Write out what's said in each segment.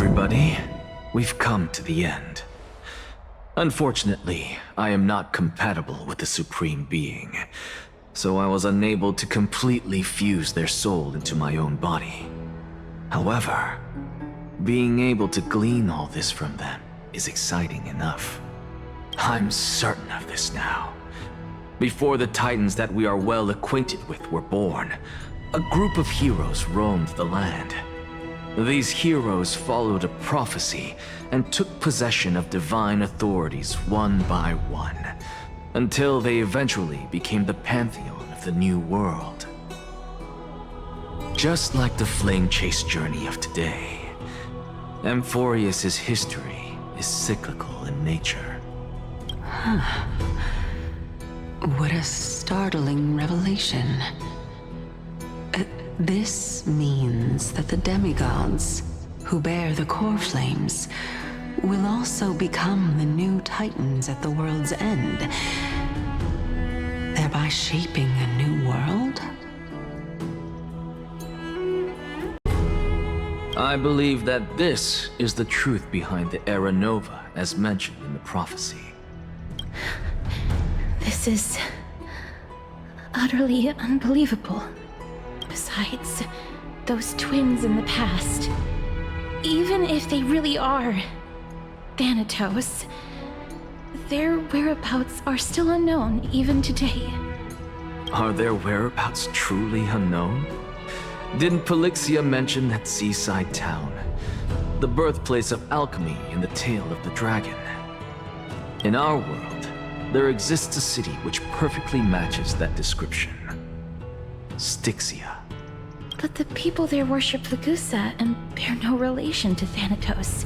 everybody. We've come to the end. Unfortunately, I am not compatible with the Supreme Being, so I was unable to completely fuse their soul into my own body. However, being able to glean all this from them is exciting enough. I'm certain of this now. Before the Titans that we are well acquainted with were born, a group of heroes roamed the land. These heroes followed a prophecy and took possession of divine authorities one by one, until they eventually became the pantheon of the New World. Just like the flame chase journey of today, Amphoreus' history is cyclical in nature. What a startling revelation. This means that the demigods, who bear the core flames, will also become the new Titans at the world's end, thereby shaping a new world? I believe that this is the truth behind the Era Nova, as mentioned in the prophecy. This is utterly unbelievable. Besides, those twins in the past, even if they really are Thanatos, their whereabouts are still unknown even today. Are their whereabouts truly unknown? Didn't Polixia mention that seaside town, the birthplace of alchemy in the tale of the dragon? In our world, there exists a city which perfectly matches that description. Styxia. But the people there worship Lagusa and bear no relation to Thanatos.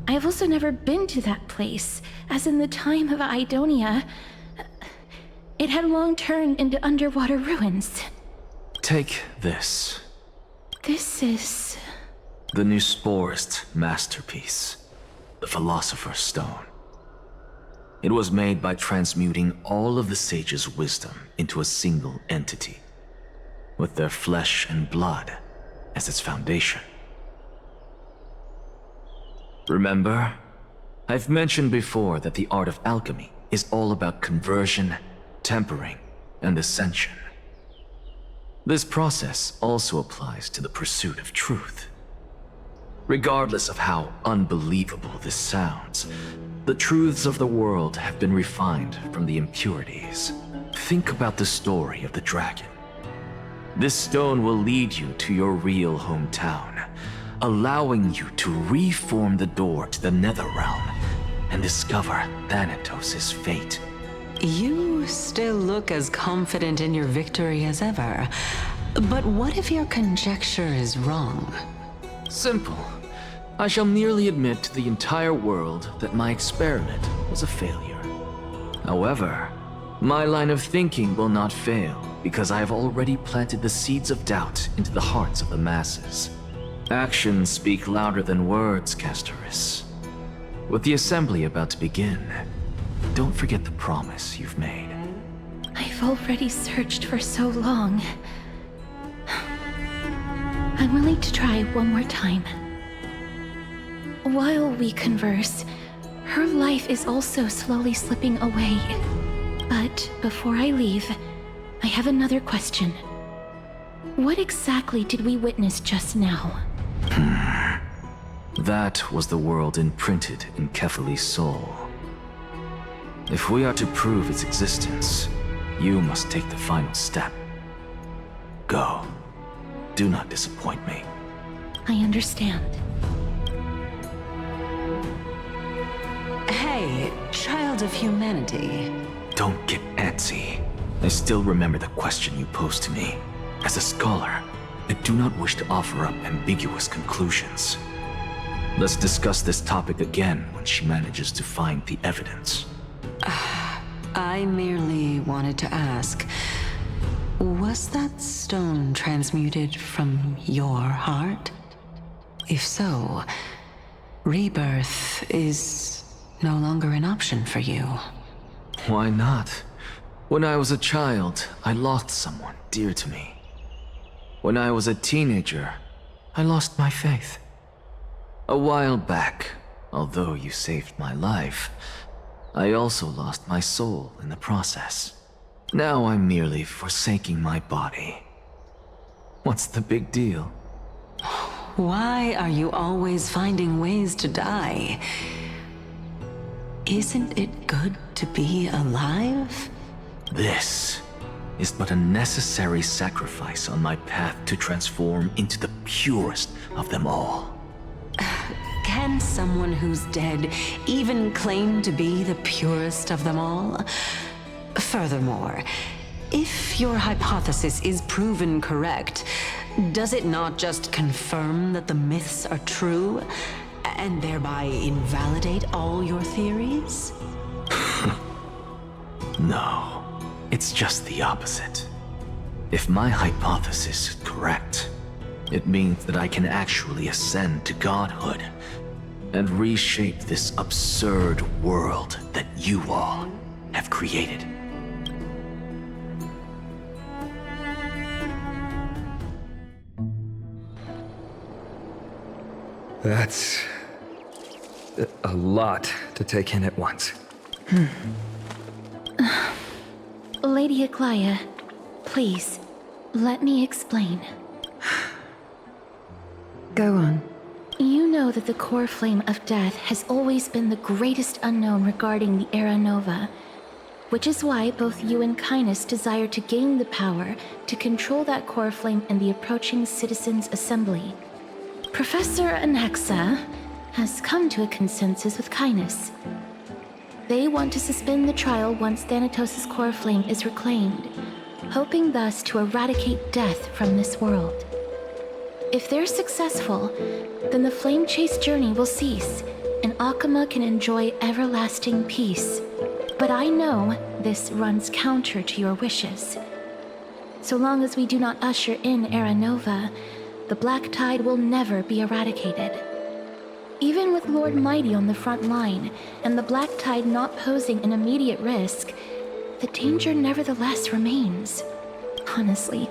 I have also never been to that place, as in the time of Idonia, it had long turned into underwater ruins. Take this. This is... the Nusporist masterpiece, the Philosopher's Stone. It was made by transmuting all of the sages' wisdom into a single entity, with their flesh and blood as its foundation. Remember, I've mentioned before that the art of alchemy is all about conversion, tempering, and ascension. This process also applies to the pursuit of truth. Regardless of how unbelievable this sounds, the truths of the world have been refined from the impurities. Think about the story of the dragon. This stone will lead you to your real hometown, allowing you to reform the door to the Netherrealm and discover Thanatos' fate. You still look as confident in your victory as ever. But what if your conjecture is wrong? Simple. I shall merely admit to the entire world that my experiment was a failure. However, my line of thinking will not fail because I have already planted the seeds of doubt into the hearts of the masses. Actions speak louder than words, castorice. With the assembly about to begin, don't forget the promise you've made. I've already searched for so long. I'm willing to try one more time. While we converse, her life is also slowly slipping away. But before I leave, I have another question. What exactly did we witness just now? That was the world imprinted in Kefali's soul. If we are to prove its existence, you must take the final step. Go. Do not disappoint me. I understand. Hey, child of humanity. Don't get antsy. I still remember the question you posed to me. As a scholar, I do not wish to offer up ambiguous conclusions. Let's discuss this topic again when she manages to find the evidence. I merely wanted to ask, was that stone transmuted from your heart? If so, rebirth is no longer an option for you. Why not? When I was a child, I lost someone dear to me. When I was a teenager, I lost my faith. A while back, although you saved my life, I also lost my soul in the process. Now I'm merely forsaking my body. What's the big deal? Why are you always finding ways to die? Isn't it good to be alive? This is but a necessary sacrifice on my path to transform into the purest of them all. Can someone who's dead even claim to be the purest of them all? Furthermore, if your hypothesis is proven correct, does it not just confirm that the myths are true, and thereby invalidate all your theories? No, it's just the opposite. If my hypothesis is correct, it means that I can actually ascend to godhood and reshape this absurd world that you all have created. That's a lot to take in at once. Lady Aglaia, please, let me explain. Go on. You know that the core flame of death has always been the greatest unknown regarding the Era Nova, which is why both you and Kindness desire to gain the power to control that core flame in the approaching Citizens' Assembly. Professor Anaxa has come to a consensus with Kindness. They want to suspend the trial once Thanatos' core flame is reclaimed, hoping thus to eradicate death from this world. If they're successful, then the flame chase journey will cease, and Akama can enjoy everlasting peace. But I know this runs counter to your wishes. So long as we do not usher in Era Nova, the Black Tide will never be eradicated. Even with Lord Mighty on the front line, and the Black Tide not posing an immediate risk, the danger nevertheless remains. Honestly,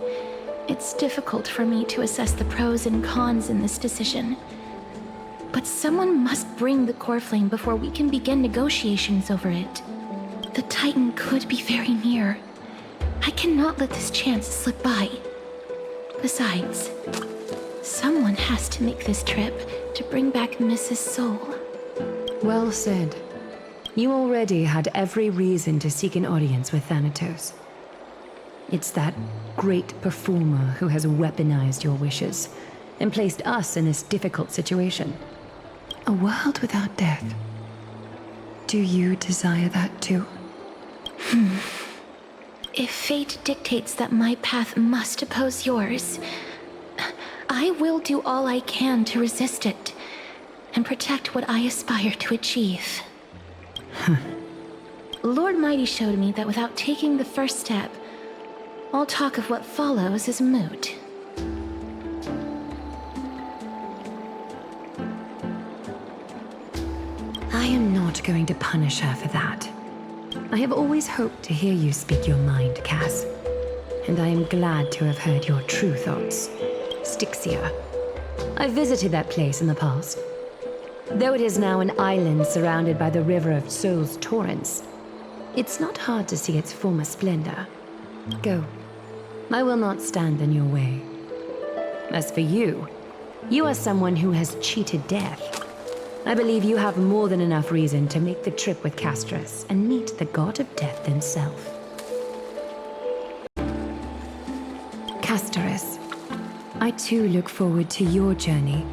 it's difficult for me to assess the pros and cons in this decision. But someone must bring the core flame before we can begin negotiations over it. The Titan could be very near. I cannot let this chance slip by. Besides, someone has to make this trip to bring back Mrs. Soul. Well said. You already had every reason to seek an audience with Thanatos. It's that great performer who has weaponized your wishes and placed us in this difficult situation. A world without death. Do you desire that too? If fate dictates that my path must oppose yours, I will do all I can to resist it and protect what I aspire to achieve. Lord Mighty showed me that without taking the first step, all talk of what follows is moot. I am not going to punish her for that. I have always hoped to hear you speak your mind, Cass. And I am glad to have heard your true thoughts. Styxia. I visited that place in the past. Though it is now an island surrounded by the river of Soul's torrents, it's not hard to see its former splendor. Go. I will not stand in your way. As for you, you are someone who has cheated death. I believe you have more than enough reason to make the trip with Castorice and meet the god of death himself. Castorice, I too look forward to your journey.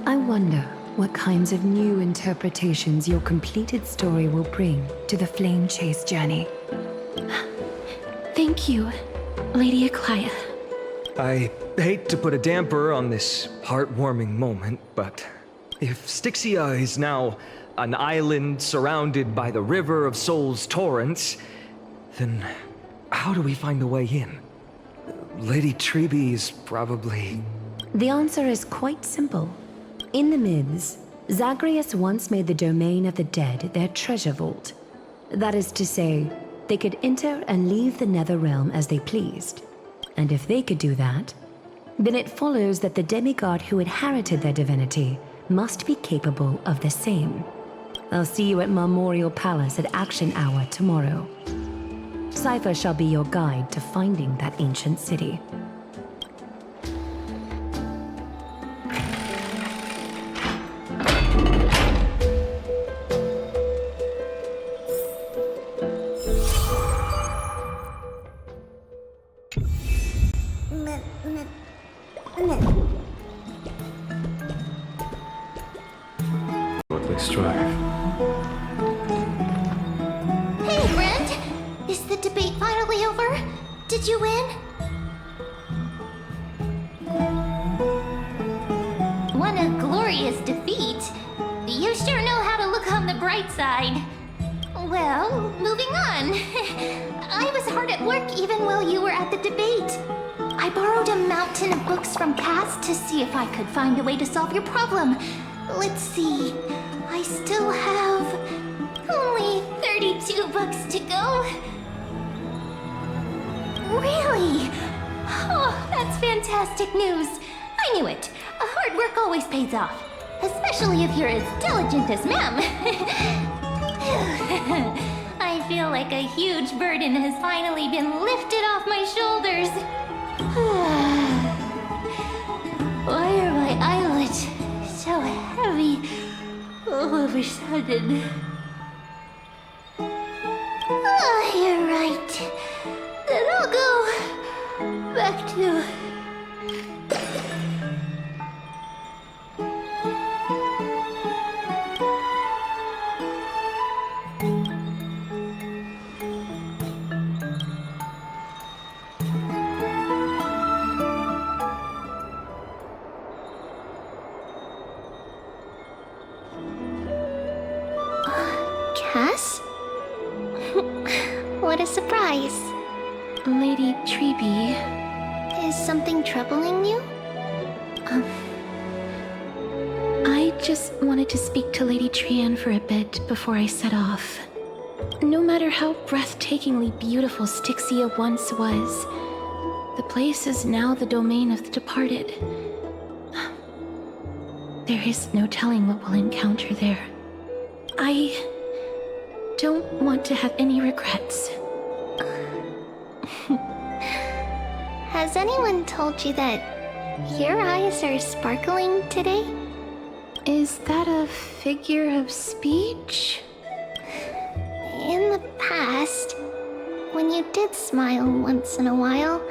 I wonder what kinds of new interpretations your completed story will bring to the Flame Chase journey. Thank you, Lady Aglaia. I hate to put a damper on this heartwarming moment, but if Styxia is now an island surrounded by the river of Soul's torrents, then how do we find a way in? Lady Trebe is probably... The answer is quite simple. In the myths, Zagreus once made the domain of the dead their treasure vault. That is to say, they could enter and leave the Nether Realm as they pleased. And if they could do that, then it follows that the demigod who inherited their divinity must be capable of the same. I'll see you at Memorial Palace at Action Hour tomorrow. Cipher shall be your guide to finding that ancient city. What they strive. Hey, Brent! Is the debate finally over? Did you win? What a glorious defeat. You sure know how to look on the bright side. Well, moving on. I was hard at work even while you were at the debate. I borrowed a mountain of books from Cass to see if I could find a way to solve your problem. Let's see. I still have only 32 books to go. Really? Oh, that's fantastic news. I knew it. Hard work always pays off. Especially if you're as diligent as ma'am. I feel like a huge burden has finally been lifted off my shoulders. Why are my eyelids so heavy all of a sudden? Oh, you're right. Then I'll go back to... Cass? What a surprise. Lady Treeby, Is something troubling you? I just wanted to speak to Lady Trian for a bit before I set off. No matter how breathtakingly beautiful Styxia once was, the place is now the domain of the departed. There is no telling what we'll encounter there. I don't want to have any regrets. Has anyone told you that your eyes are sparkling today? Is that a figure of speech? In the past, when you did smile once in a while,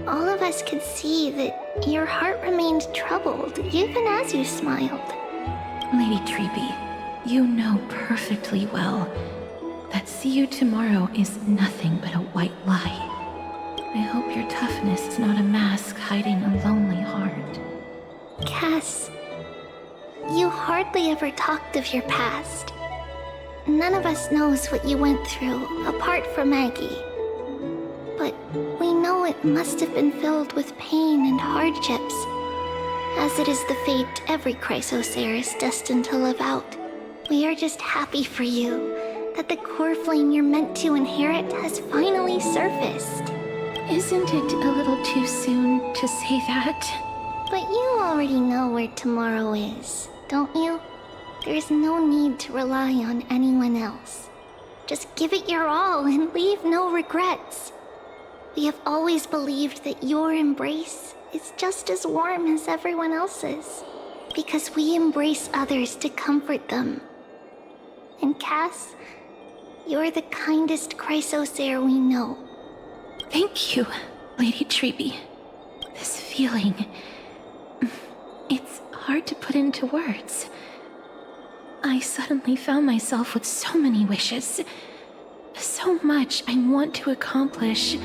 all of us could see that your heart remained troubled even as you smiled. Lady Treeby, you know perfectly well that see you tomorrow is nothing but a white lie. I hope your toughness is not a mask hiding a lonely heart. Cass, you hardly ever talked of your past. None of us knows what you went through, apart from Maggie. But we know it must have been filled with pain and hardships, as it is the fate every Chrysosaur is destined to live out. We are just happy for you that the core flame you're meant to inherit has finally surfaced. Isn't it a little too soon to say that? But you already know where tomorrow is, don't you? There's no need to rely on anyone else. Just give it your all and leave no regrets. We have always believed that your embrace is just as warm as everyone else's, because we embrace others to comfort them. And Cass, you're the kindest Chrysosaur we know. Thank you, Lady Treeby. This feeling... it's hard to put into words. I suddenly found myself with so many wishes. So much I want to accomplish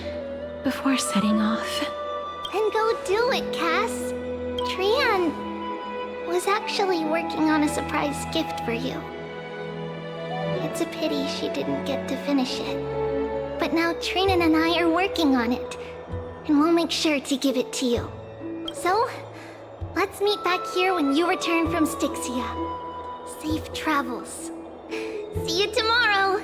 before setting off. Then go do it, Cass. Trian was actually working on a surprise gift for you. It's a pity she didn't get to finish it. But now Trinan and I are working on it, and we'll make sure to give it to you. So, let's meet back here when you return from Styxia. Safe travels. See you tomorrow!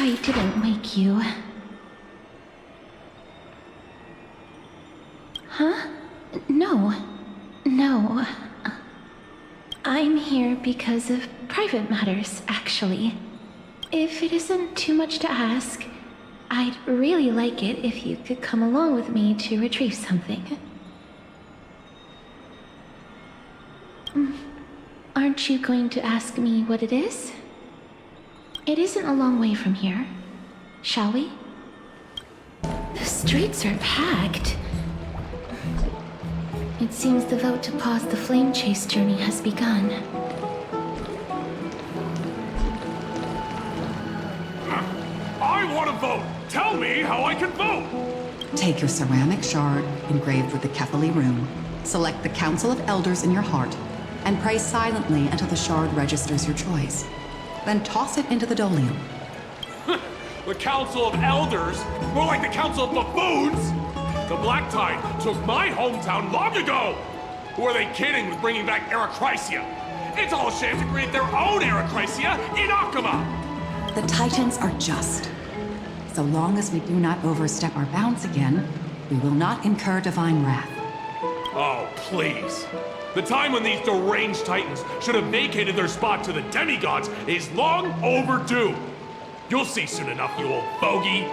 I didn't wake you. Huh? No. No. I'm here because of private matters, actually. If it isn't too much to ask, I'd really like it if you could come along with me to retrieve something. Aren't you going to ask me what it is? It isn't a long way from here. Shall we? The streets are packed. It seems the vote to pause the flame chase journey has begun. I want to vote! Tell me how I can vote! Take your ceramic shard engraved with the Kefali rune, select the Council of Elders in your heart, and pray silently until the shard registers your choice. Then toss it into the Dolium. The Council of Elders? More like the Council of Buffoons! The Black Tide took my hometown long ago! Who are they kidding with bringing back Arachrysia? It's all a sham to create their own Arachrysia in Akama! The Titans are just. So long as we do not overstep our bounds again, we will not incur divine wrath. Oh, please. The time when these deranged Titans should have vacated their spot to the demigods is long overdue. You'll see soon enough, you old bogey.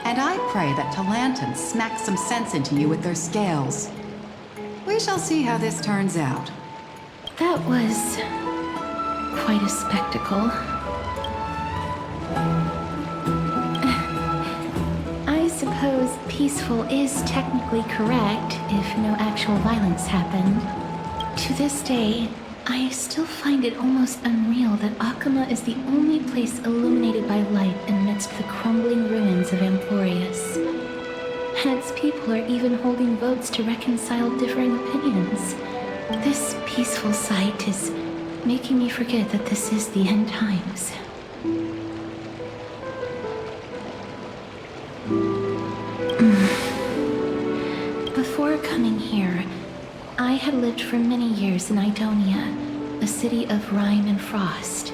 And I pray that Talantan smacks some sense into you with their scales. We shall see how this turns out. That was quite a spectacle. I suppose peaceful is technically correct if no actual violence happened. To this day, I still find it almost unreal that Akama is the only place illuminated by light amidst the crumbling ruins of Amphoreus. And its people are even holding votes to reconcile differing opinions. This peaceful sight is making me forget that this is the end times. Before coming here, I had lived for many years in Idonia, a city of rime and frost.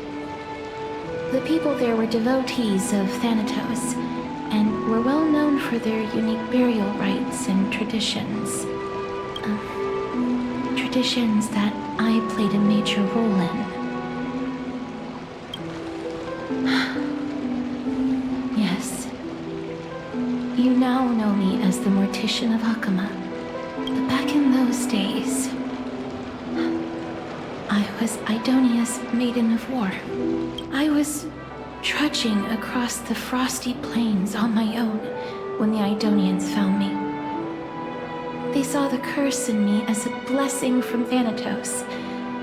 The people there were devotees of Thanatos, and were well known for their unique burial rites and traditions. Traditions that I played a major role in. Yes. You now know me as the Mortician of Akama. But back in those days, I was Idonia's Maiden of War. I was trudging across the frosty plains on my own when the Idonians found me. They saw the curse in me as a blessing from Thanatos,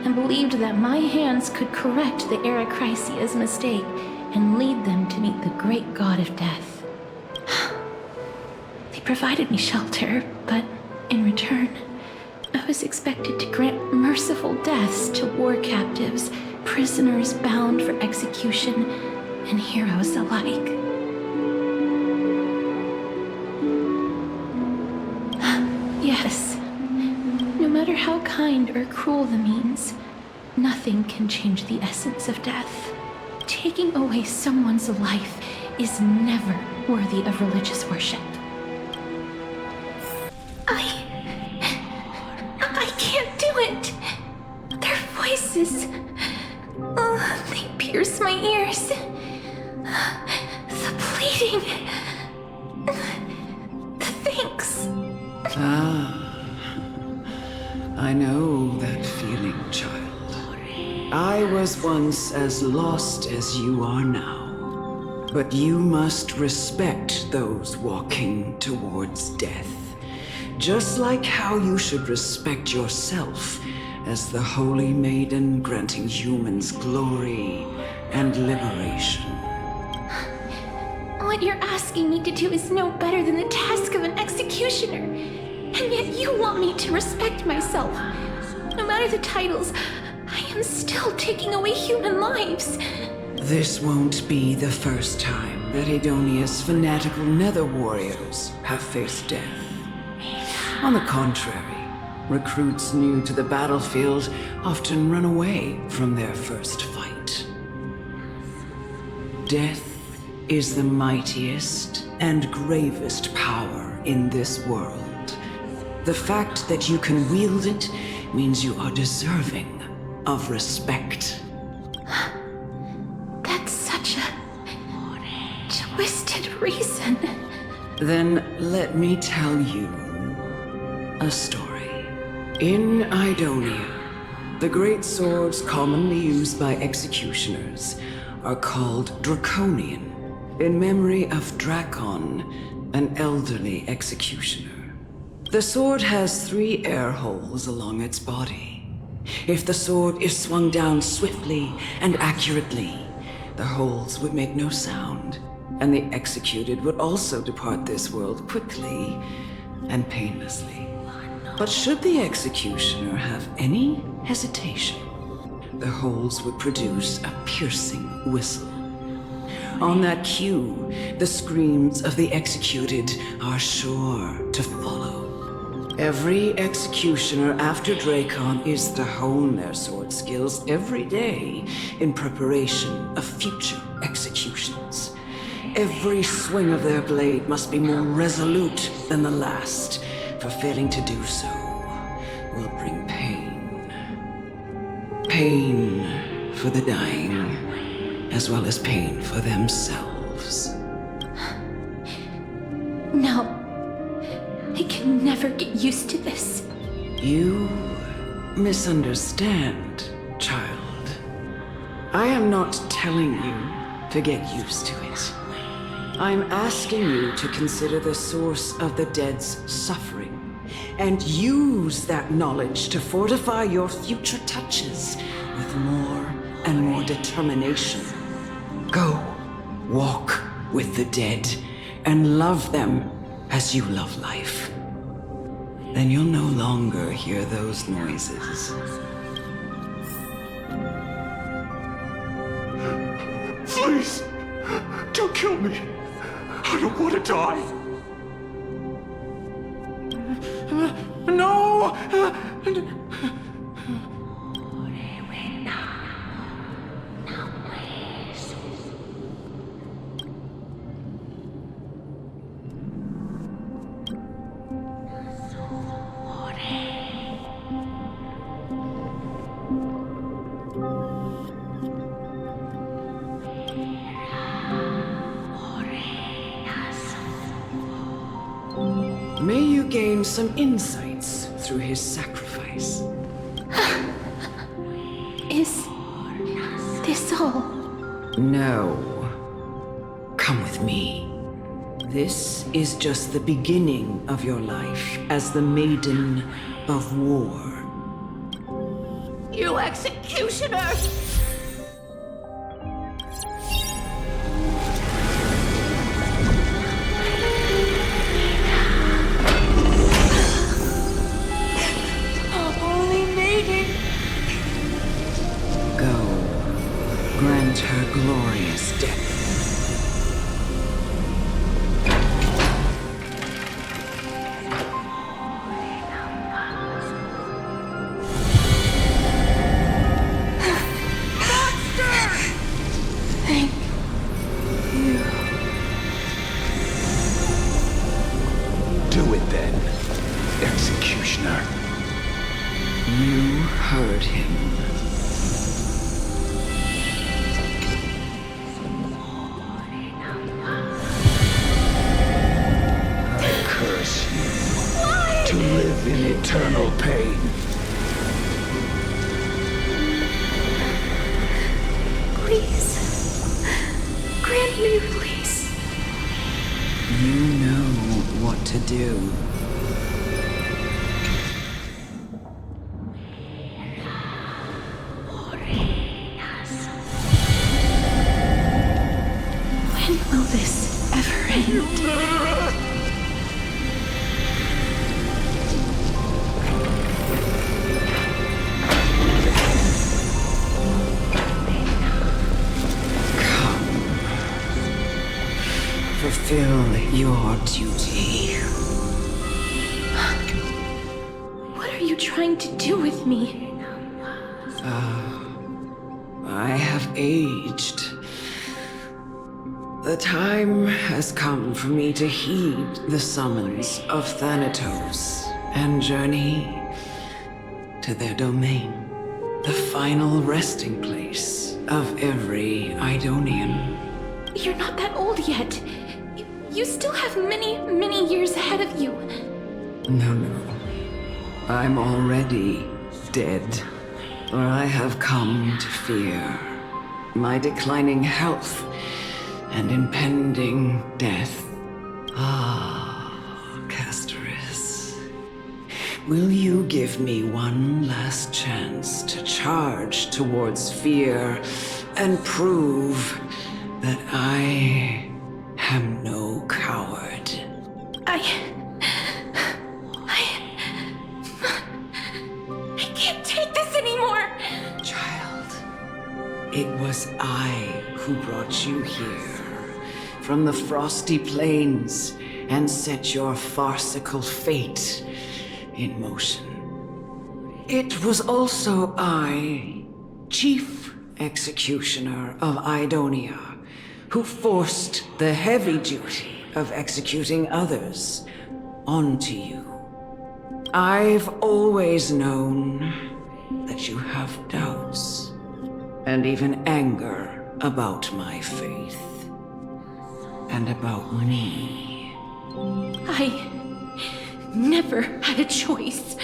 and believed that my hands could correct the Arachrysia's mistake and lead them to meet the great god of death. They provided me shelter, but in return, I was expected to grant merciful deaths to war captives, prisoners bound for execution, and heroes alike. Yes, no matter how kind or cruel the means, nothing can change the essence of death. Taking away someone's life is never worthy of religious worship. I can't do it. Their voices, they pierce my ears. The pleading, the thanks. I know that feeling, child. I was once as lost as you are now. But you must respect those walking towards death. Just like how you should respect yourself as the Holy Maiden granting humans glory and liberation. What you're asking me to do is no better than the task of an executioner. And yet you want me to respect myself. No matter the titles, I am still taking away human lives. This won't be the first time that Adonia's fanatical nether warriors have faced death. On the contrary, recruits new to the battlefield often run away from their first fight. Death is the mightiest and gravest power in this world. The fact that you can wield it means you are deserving of respect. That's such a twisted reason. Then let me tell you a story. In Idonia, the great swords commonly used by executioners are called Draconian, in memory of Drakon, an elderly executioner. The sword has 3 air holes along its body. If the sword is swung down swiftly and accurately, the holes would make no sound, and the executed would also depart this world quickly and painlessly. But should the executioner have any hesitation, the holes would produce a piercing whistle. On that cue, the screams of the executed are sure to follow. Every executioner after Drakon is to hone their sword skills every day in preparation of future executions. Every swing of their blade must be more resolute than the last, for failing to do so will bring pain. Pain for the dying, as well as pain for themselves. No. I can never get used to this. You misunderstand, child. I am not telling you to get used to it. I'm asking you to consider the source of the dead's suffering and use that knowledge to fortify your future touches with more and more determination. Go, walk with the dead and love them as you love life. Then you'll no longer hear those noises. Please, don't kill me. I don't want to die. No! May you gain some insights through his sacrifice. Is this all? No. Come with me. This is just the beginning of your life as the Maiden of War. You executioner! Grant her glorious death. Thank you. Do it then, executioner. You heard him. To live in eternal pain. Please. Grant me release. You know what to do. When will this ever end? Fulfill your duty. What are you trying to do with me? I have aged. The time has come for me to heed the summons of Thanatos and journey to their domain, the final resting place of every Idonian. You're not that old yet. You still have many, many years ahead of you. No. I'm already dead, or I have come to fear my declining health and impending death. Castorice, will you give me one last chance to charge towards fear and prove that I am no coward? I can't take this anymore! Child, it was I who brought you here from the frosty plains and set your farcical fate in motion. It was also I, Chief Executioner of Idonia, who forced the heavy duty of executing others onto you. I've always known that you have doubts and even anger about my faith and about me. I never had a choice.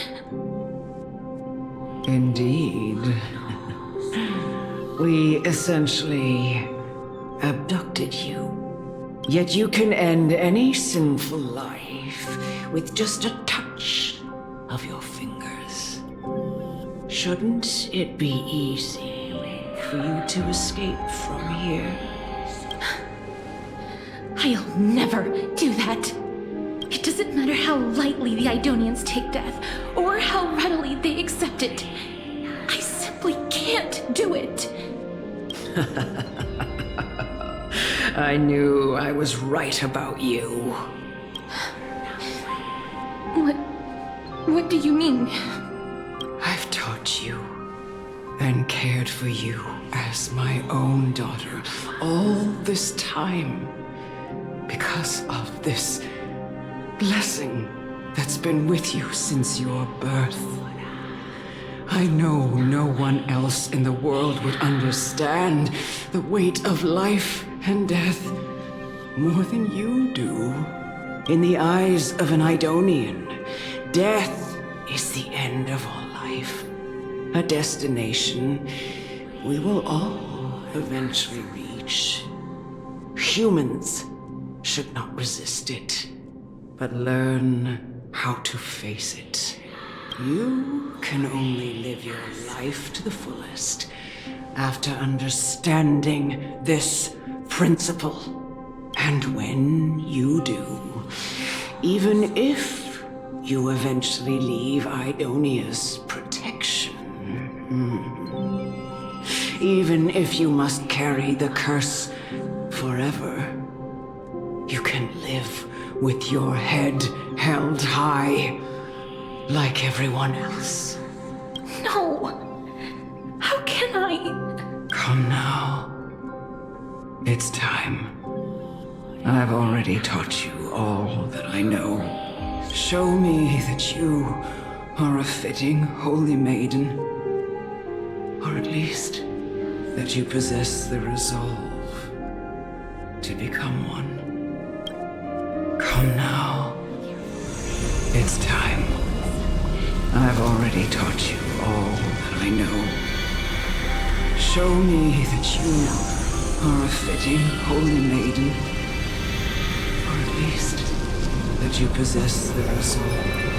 Indeed. We essentially abducted you. Yet you can end any sinful life with just a touch of your fingers. Shouldn't it be easy for you to escape from here? I'll never do that. It doesn't matter how lightly the Idonians take death, or how readily they accept it. I simply can't do it. I knew I was right about you. What do you mean? I've taught you and cared for you as my own daughter all this time because of this blessing that's been with you since your birth. I know no one else in the world would understand the weight of life and death more than you do. In the eyes of an Idonian, death is the end of all life. A destination we will all eventually reach. Humans should not resist it, but learn how to face it. You can only live your life to the fullest after understanding this principle. And when you do, even if you eventually leave Idonia's protection, even if you must carry the curse forever, you can live with your head held high, like everyone else. No! How can I? Come now. It's time. I've already taught you all that I know. Show me that you are a fitting holy maiden. Or at least that you possess the resolve to become one. Come now. It's time. I've already taught you all that I know. Show me that you are a fitting holy maiden. Or at least that you possess the resolve